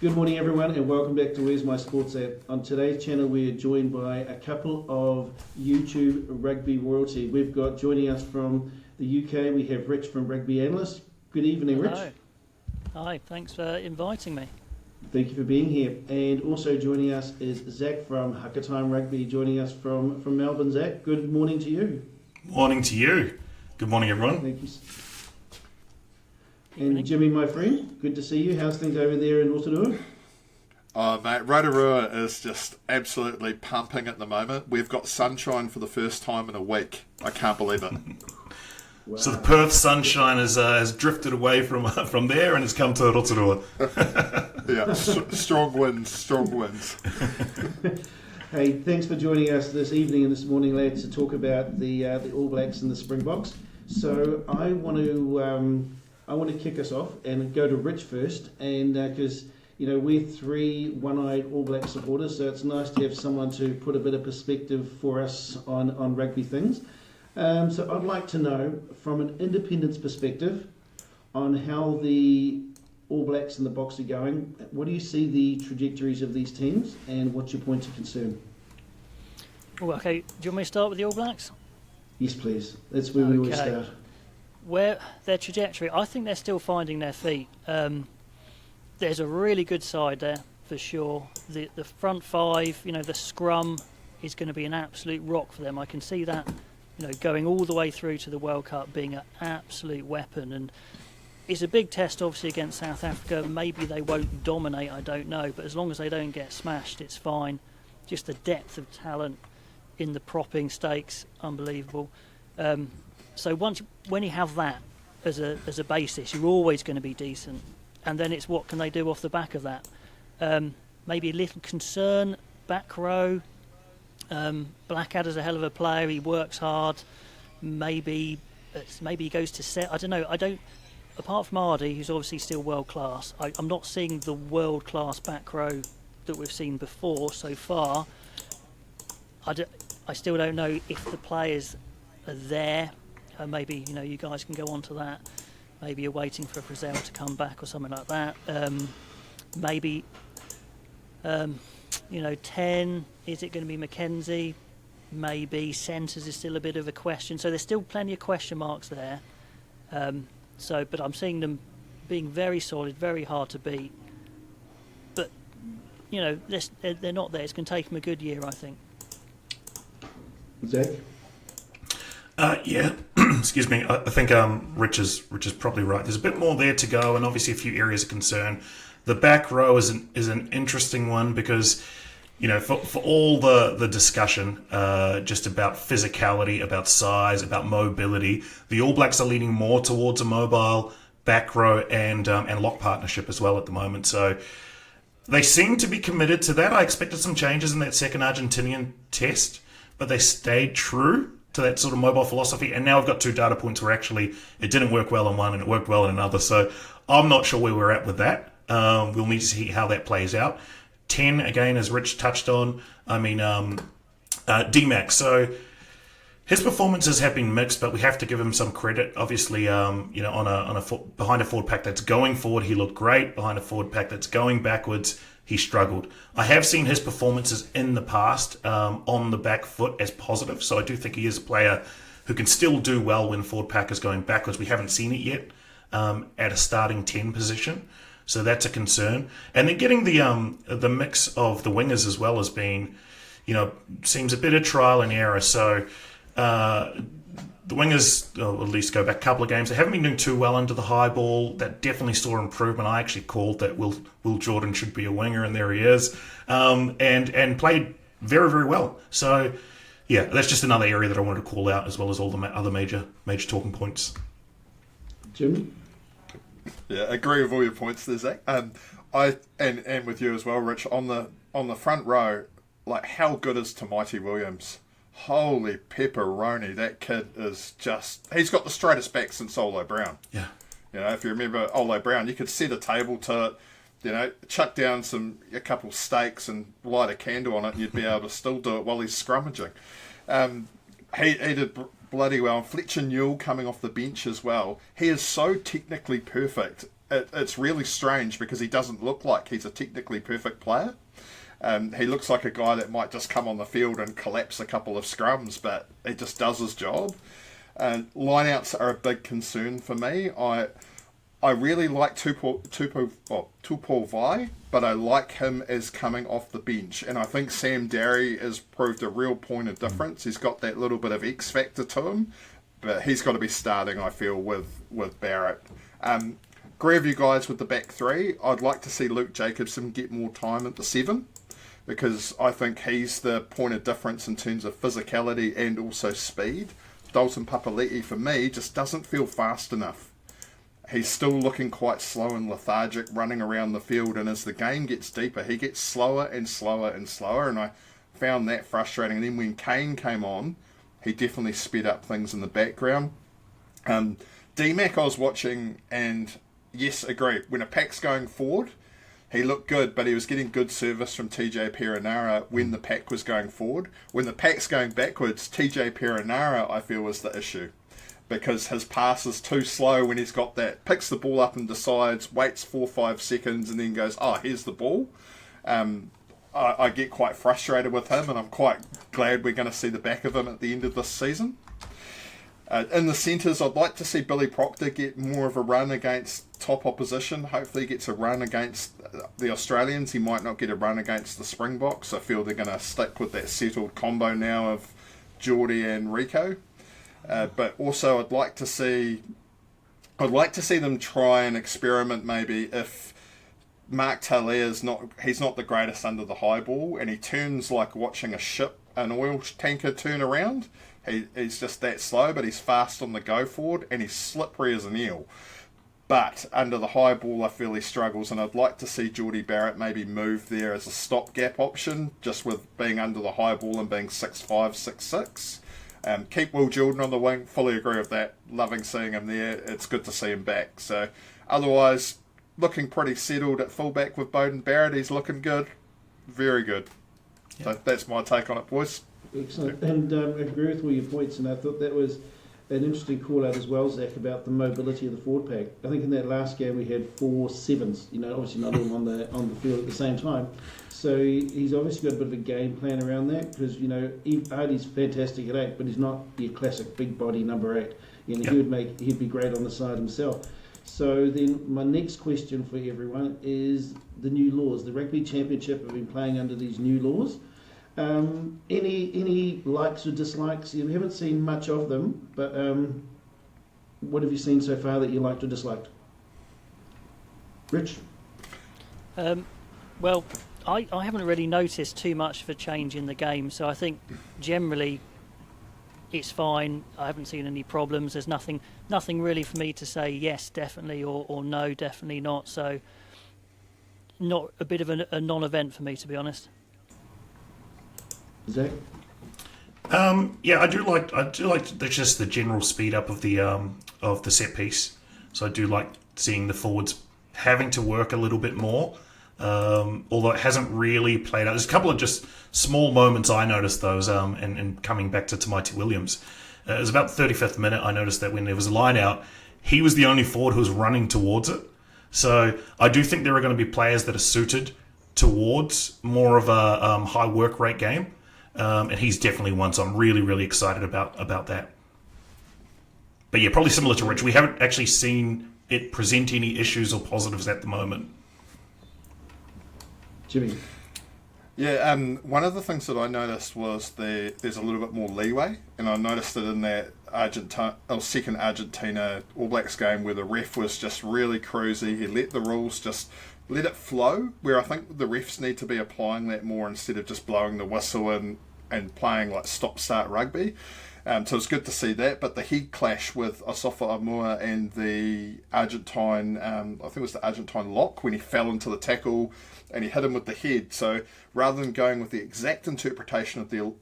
Good morning everyone and welcome back to Where's My Sports At. On today's channel we are joined by a couple of YouTube rugby royalty. We've got joining us from the UK, we have Rich from Rugby Analyst. Good evening. Hello. Rich. Hi, thanks for inviting me. Thank you for being here. And also joining us is Zach from Haka Time Rugby, joining us from Melbourne. Zach, good morning to you. Morning to you. Good morning everyone. Thank you. And Jimmy, my friend, good to see you. How's things over there in Rotorua? Oh mate, Rotorua is just absolutely pumping at the moment. We've got sunshine for the first time in a week. I can't believe it. Wow. So the Perth sunshine has drifted away from there and has come to Rotorua. Yeah, strong winds. Hey, thanks for joining us this evening and this morning, lads, to talk about the All Blacks and the Springboks. So I want to kick us off and go to Rich first, and because we're three one-eyed All Black supporters, so it's nice to have someone to put a bit of perspective for us on rugby things. So I'd like to know, from an independence perspective, on how the All Blacks and the Boks are going. What do you see the trajectories of these teams, and what's your points of concern? Oh, okay, do you want me to start with the All Blacks? Yes, please. That's where we always start. Where their trajectory, I think they're still finding their feet. There's a really good side there, for sure. The front five, the scrum is going to be an absolute rock for them. I can see that, going all the way through to the World Cup being an absolute weapon. And it's a big test, obviously, against South Africa. Maybe they won't dominate, I don't know. But as long as they don't get smashed, it's fine. Just the depth of talent in the propping stakes, unbelievable. So when you have that as a basis, you're always going to be decent. And then it's what can they do off the back of that. Maybe a little concern, back row. Blackadder's a hell of a player. He works hard. Maybe he goes to set. I don't know. Apart from Ardy, who's obviously still world class, I'm not seeing the world class back row that we've seen before so far. I still don't know if the players are there. Maybe you guys can go on to that. Maybe you're waiting for Frizzell to come back or something like that. Maybe 10, is it going to be Mackenzie? Maybe centres is still a bit of a question. So there's still plenty of question marks there. But I'm seeing them being very solid, very hard to beat. But they're not there. It's going to take them a good year, I think. Zach? Yeah, excuse me. I think Rich is probably right. There's a bit more there to go, and obviously a few areas of concern. The back row is an interesting one because, for all the discussion just about physicality, about size, about mobility, the All Blacks are leaning more towards a mobile back row and lock partnership as well at the moment. So they seem to be committed to that. I expected some changes in that second Argentinian test, but they stayed true to that sort of mobile philosophy. And now I've got two data points where actually it didn't work well in one and it worked well in another. So I'm not sure where we're at with that. We'll need to see how that plays out. 10, again, as Rich touched on, D-Max. So his performances have been mixed, but we have to give him some credit. Obviously, behind a forward pack that's going forward, he looked great. Behind a forward pack that's going backwards, he struggled. I have seen his performances in the past on the back foot as positive, so I do think he is a player who can still do well when forward pack is going backwards. We haven't seen it yet at a starting 10 position, so that's a concern. And then getting the mix of the wingers as well as being, seems a bit of trial and error. So the wingers, or at least go back a couple of games, they haven't been doing too well under the high ball. That definitely saw improvement. I actually called that Will Jordan should be a winger, and there he is, and played very, very well. So, yeah, that's just another area that I wanted to call out, as well as all the other major talking points. Jim? Yeah, agree with all your points there, Zach. And with you as well, Rich, on the front row, like, how good is Tamaiti Williams? Holy pepperoni, that kid is he's got the straightest back since Olo Brown. Yeah. If you remember Olo Brown, you could set a table to it, chuck down a couple steaks and light a candle on it, and you'd be able to still do it while he's scrummaging. He did bloody well. And Fletcher Newell coming off the bench as well. He is so technically perfect. it's really strange because he doesn't look like he's a technically perfect player. He looks like a guy that might just come on the field and collapse a couple of scrums, but he just does his job. Lineouts are a big concern for me. I really like Tupou Vai, but I like him as coming off the bench. And I think Sam Darry has proved a real point of difference. He's got that little bit of X factor to him, but he's got to be starting, I feel, with Barrett. Agree with you guys with the back three. I'd like to see Luke Jacobson get more time at the 7, because I think he's the point of difference in terms of physicality and also speed. Dalton Papali'i, for me, just doesn't feel fast enough. He's still looking quite slow and lethargic running around the field, and as the game gets deeper, he gets slower and slower and slower, and I found that frustrating. And then when Kane came on, he definitely sped up things in the background. D-Mac I was watching, and yes, agree. When a pack's going forward, he looked good, but he was getting good service from TJ Perenara when the pack was going forward. When the pack's going backwards, TJ Perenara, I feel, was the issue, because his pass is too slow when he's got that, picks the ball up and decides, waits 4 or 5 seconds and then goes, oh, here's the ball. I get quite frustrated with him, and I'm quite glad we're going to see the back of him at the end of this season. In the centres, I'd like to see Billy Proctor get more of a run against top opposition. Hopefully he gets a run against the Australians. He might not get a run against the Springboks. I feel they're going to stick with that settled combo now of Geordie and Rico. But also I'd like to see them try and experiment maybe if Mark Taylor he's not the greatest under the high ball, and he turns like watching an oil tanker turn around. He's just that slow, but he's fast on the go forward, and he's slippery as an eel. But under the high ball, I feel he struggles, and I'd like to see Geordie Barrett maybe move there as a stopgap option, just with being under the high ball and being 6'5", 6'6". Keep Will Jordan on the wing, fully agree with that. Loving seeing him there. It's good to see him back. So otherwise, looking pretty settled at fullback with Beauden Barrett. He's looking good. Very good. Yeah. So that's my take on it, boys. Excellent. And I agree with all your points, and I thought that was an interesting call out as well, Zach, about the mobility of the forward pack. I think in that last game we had 4 7s, obviously not all on the field at the same time. So he's obviously got a bit of a game plan around that, because, Artie's fantastic at 8, but he's not your classic big body number 8. He'd be great on the side himself. So then my next question for everyone is the new laws. The Rugby Championship have been playing under these new laws. Any likes or dislikes? You haven't seen much of them, but what have you seen so far that you liked or disliked? Rich? Well, I haven't really noticed too much of a change in the game, so I think generally it's fine. I haven't seen any problems. There's nothing really for me to say yes, definitely, or no, definitely not. So not a bit of a non-event for me, to be honest. Zach? Yeah, I do like just the general speed up of the set piece. So I do like seeing the forwards having to work a little bit more. Although it hasn't really played out. There's a couple of just small moments I noticed those, and coming back to Mighty Williams. It was about the 35th minute, I noticed that when there was a line out, he was the only forward who was running towards it. So I do think there are going to be players that are suited towards more of a high work rate game. And he's definitely one, so I'm really, really excited about that. But yeah, probably similar to Rich, we haven't actually seen it present any issues or positives at the moment. Jimmy? Yeah, one of the things that I noticed was there's a little bit more leeway, and I noticed it in that second Argentina All Blacks game where the ref was just really cruisy. He let the rules just let it flow, where I think the refs need to be applying that more instead of just blowing the whistle and playing like stop-start rugby. So it's good to see that. But the head clash with Asafa Amua and the Argentine, I think it was the Argentine lock, when he fell into the tackle and he hit him with the head. So rather than going with the exact interpretation of the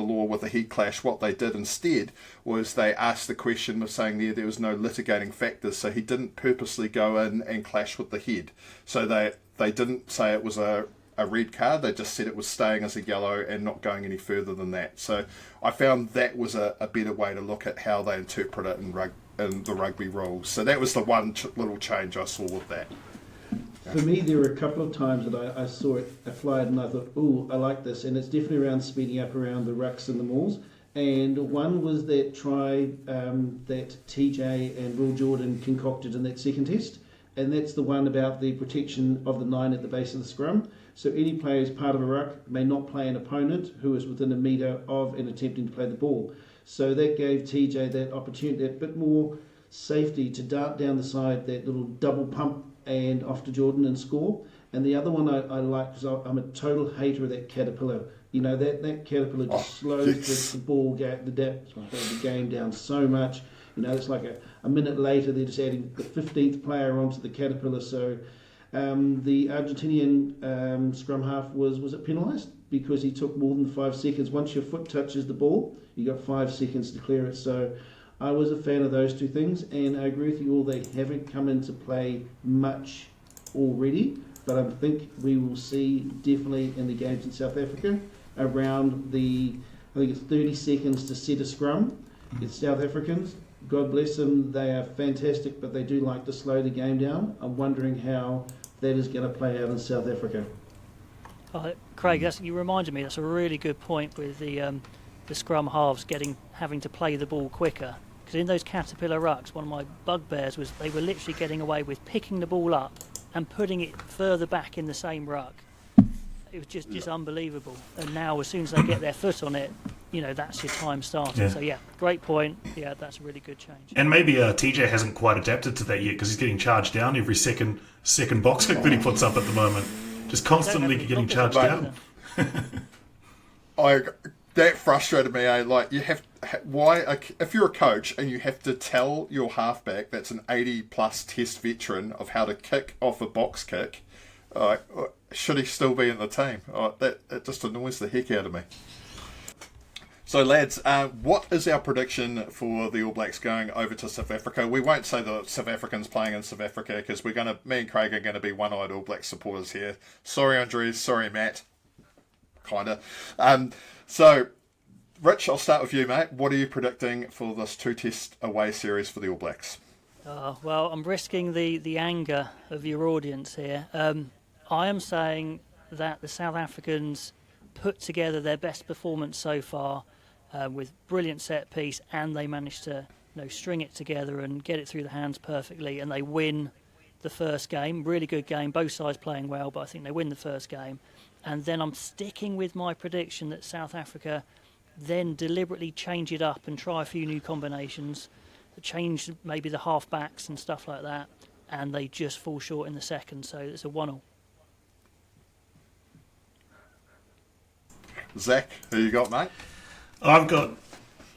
law with the head clash, what they did instead was they asked the question of saying there was no litigating factors. So he didn't purposely go in and clash with the head. So they didn't say it was a red card. They just said it was staying as a yellow and not going any further than that. So I found that was a better way to look at how they interpret it in the rugby rules. So that was the one little change I saw with that. For me, there were a couple of times that I saw it applied and I thought, ooh, I like this. And it's definitely around speeding up around the rucks and the mauls. And one was that try that TJ and Will Jordan concocted in that second test. And that's the one about the protection of the 9 at the base of the scrum. So any player as part of a ruck may not play an opponent who is within a metre of and attempting to play the ball. So that gave TJ that opportunity, that bit more safety to dart down the side, that little double pump and off to Jordan and score. And the other one I like, because I'm a total hater of that caterpillar. You know, that caterpillar just slows the ball, the game down so much. You know, it's like a minute later they're just adding the 15th player onto the caterpillar. So the Argentinian scrum half was it penalised because he took more than 5 seconds. Once your foot touches the ball, you got 5 seconds to clear it. So I was a fan of those two things, and I agree with you all. They haven't come into play much already, but I think we will see definitely in the games in South Africa around I think it's 30 seconds to set a scrum. It's South Africans. God bless them, they are fantastic, but they do like to slow the game down. I'm wondering how that is going to play out in South Africa. Craig, you reminded me, that's a really good point with the scrum halves having to play the ball quicker. Because in those caterpillar rucks, one of my bugbears was they were literally getting away with picking the ball up and putting it further back in the same ruck. It was just unbelievable. And now, as soon as they get their foot on it, you know, that's your time starting. Yeah. So, yeah, great point. Yeah, that's a really good change. And maybe TJ hasn't quite adapted to that yet because he's getting charged down every second box kick that he puts up at the moment. Just constantly getting charged down. That frustrated me. Like, you have if you're a coach and you have to tell your halfback that's an 80-plus test veteran of how to kick off a box kick, should he still be in the team? That just annoys the heck out of me. So, lads, what is our prediction for the All Blacks going over to South Africa? We won't say the South Africans playing in South Africa because me and Craig are going to be one-eyed All Black supporters here. Sorry, Andres. Sorry, Matt. Kinda. So, Rich, I'll start with you, mate. What are you predicting for this 2-test away series for the All Blacks? Well, I'm risking the anger of your audience here. I am saying that the South Africans put together their best performance so far with brilliant set piece, and they managed to string it together and get it through the hands perfectly, and they win the first game. Really good game, both sides playing well, but I think they win the first game. And then I'm sticking with my prediction that South Africa then deliberately change it up and try a few new combinations, change maybe the half-backs and stuff like that, and they just fall short in the second, so it's a 1-1. Zach, who you got, mate? I've got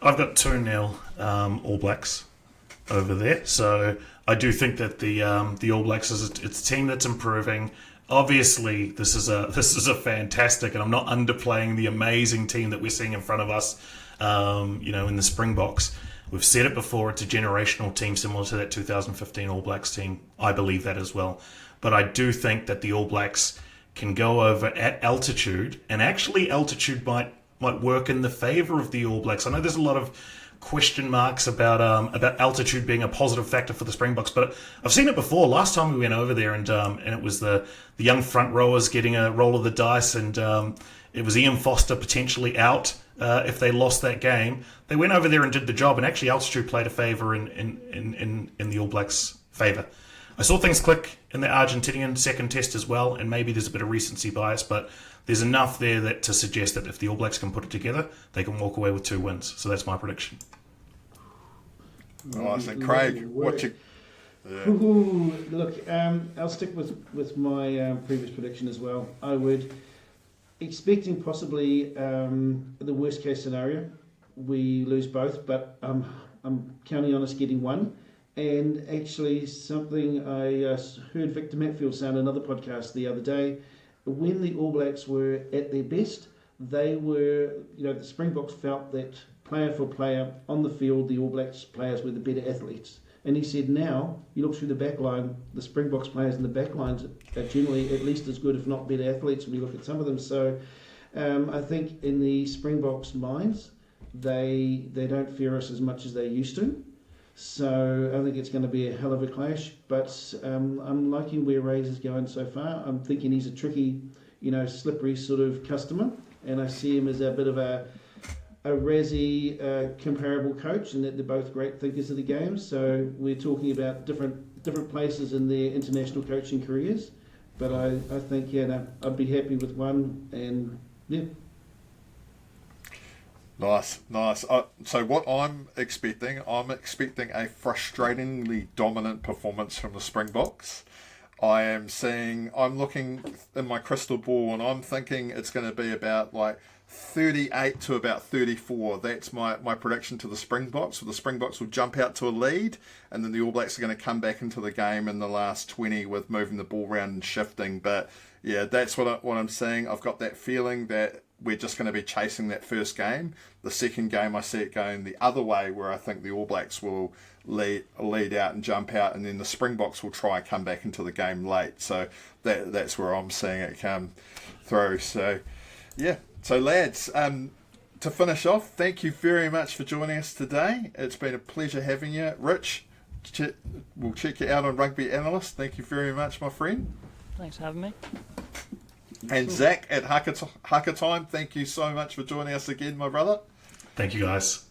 2-0 All Blacks over there. So I do think that the All Blacks it's a team that's improving. Obviously, this is a fantastic, and I'm not underplaying the amazing team that we're seeing in front of us. In the Springboks, we've said it before. It's a generational team similar to that 2015 All Blacks team. I believe that as well. But I do think that the All Blacks can go over at altitude, and actually altitude might work in the favour of the All Blacks. I know there's a lot of question marks about altitude being a positive factor for the Springboks, but I've seen it before. Last time we went over there, and it was the young front rowers getting a roll of the dice, and it was Ian Foster potentially out if they lost that game. They went over there and did the job, and actually altitude played a favour in the All Blacks' favour. I saw things click in the Argentinian second test as well, and maybe there's a bit of recency bias, but there's enough there to suggest that if the All Blacks can put it together, they can walk away with 2 wins. So that's my prediction. Oh, I think Craig, what you? Yeah. Ooh, look, I'll stick with my previous prediction as well. I would expecting possibly the worst case scenario, we lose both, but I'm counting on us getting 1. And actually, something I heard Victor Matfield say on another podcast the other day, when the All Blacks were at their best, they were, the Springboks felt that player for player on the field, the All Blacks players were the better athletes. And he said now, you look through the back line, the Springboks players in the back lines are generally at least as good, if not better athletes when you look at some of them. So I think in the Springboks' minds, they don't fear us as much as they used to. So I think it's going to be a hell of a clash, but I'm liking where Razor's going so far. I'm thinking he's a tricky, slippery sort of customer, and I see him as a bit of a Razzie comparable coach, and that they're both great thinkers of the game. So we're talking about different places in their international coaching careers, but I think I'd be happy with one, and yeah. Nice. So what I'm expecting a frustratingly dominant performance from the Springboks. I'm looking in my crystal ball, and I'm thinking it's going to be about like 38 to about 34. That's my prediction to the Springboks. So the Springboks will jump out to a lead, and then the All Blacks are going to come back into the game in the last 20 with moving the ball around and shifting. But yeah, that's what I'm saying. I've got that feeling that we're just going to be chasing that first game. The second game, I see it going the other way, where I think the All Blacks will lead out and jump out, and then the Springboks will try and come back into the game late. So that's where I'm seeing it come through. So yeah. So lads, to finish off, thank you very much for joining us today. It's been a pleasure having you. Rich, we'll check you out on Rugby Analyst. Thank you very much, my friend. Thanks for having me. And Zach at Haka Time, thank you so much for joining us again, my brother. Thank you, guys.